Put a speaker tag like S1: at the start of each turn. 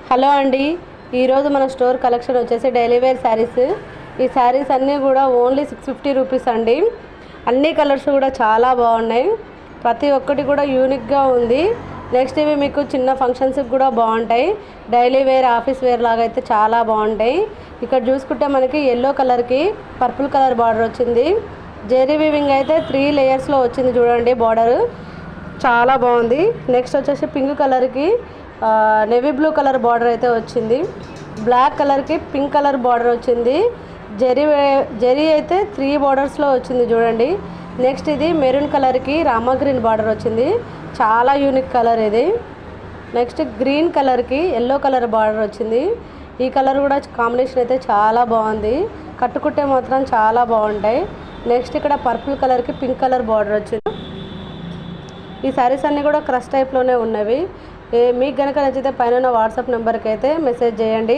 S1: Hello అండి, ఈరోజు మన స్టోర్ కలెక్షన్ వచ్చేసి డైలీ వేర్ శారీస్. ఈ శారీస్ అన్నీ కూడా ఓన్లీ 650 రూపీస్ అండి. అన్ని కలర్స్ కూడా చాలా బాగున్నాయి. ప్రతి ఒక్కటి కూడా యూనిక్గా ఉంది. నెక్స్ట్ ఇవి మీకు చిన్న ఫంక్షన్స్కి కూడా బాగుంటాయి. డైలీ వేర్, ఆఫీస్ వేర్ లాగా అయితే చాలా బాగుంటాయి. ఇక్కడ చూసుకుంటే మనకి ఎల్లో కలర్కి పర్పుల్ కలర్ బార్డర్ వచ్చింది. జెరీ వీవింగ్ అయితే 3 లేయర్స్లో వచ్చింది చూడండి. బార్డర్ చాలా బాగుంది. నెక్స్ట్ వచ్చేసి పింక్ కలర్కి నేవీ బ్లూ కలర్ బార్డర్ అయితే వచ్చింది. బ్లాక్ కలర్కి పింక్ కలర్ బార్డర్ వచ్చింది. జెరీ అయితే 3 బార్డర్స్లో వచ్చింది చూడండి. నెక్స్ట్ ఇది మెరూన్ కలర్కి రామా గ్రీన్ బార్డర్ వచ్చింది. చాలా యూనిక్ కలర్ ఇది. నెక్స్ట్ గ్రీన్ కలర్కి ఎల్లో కలర్ బార్డర్ వచ్చింది. ఈ కలర్ కూడా కాంబినేషన్ అయితే చాలా బాగుంది. కట్టుకుంటే మాత్రం చాలా బాగుంటాయి. నెక్స్ట్ ఇక్కడ పర్పుల్ కలర్కి పింక్ కలర్ బార్డర్ వచ్చింది. ఈ శారీస్ అన్నీ కూడా క్రష్ టైప్లోనే ఉన్నవి. మీకు కనుక నచ్చితే పైన వాట్సాప్ నెంబర్కి అయితే మెసేజ్ చేయండి.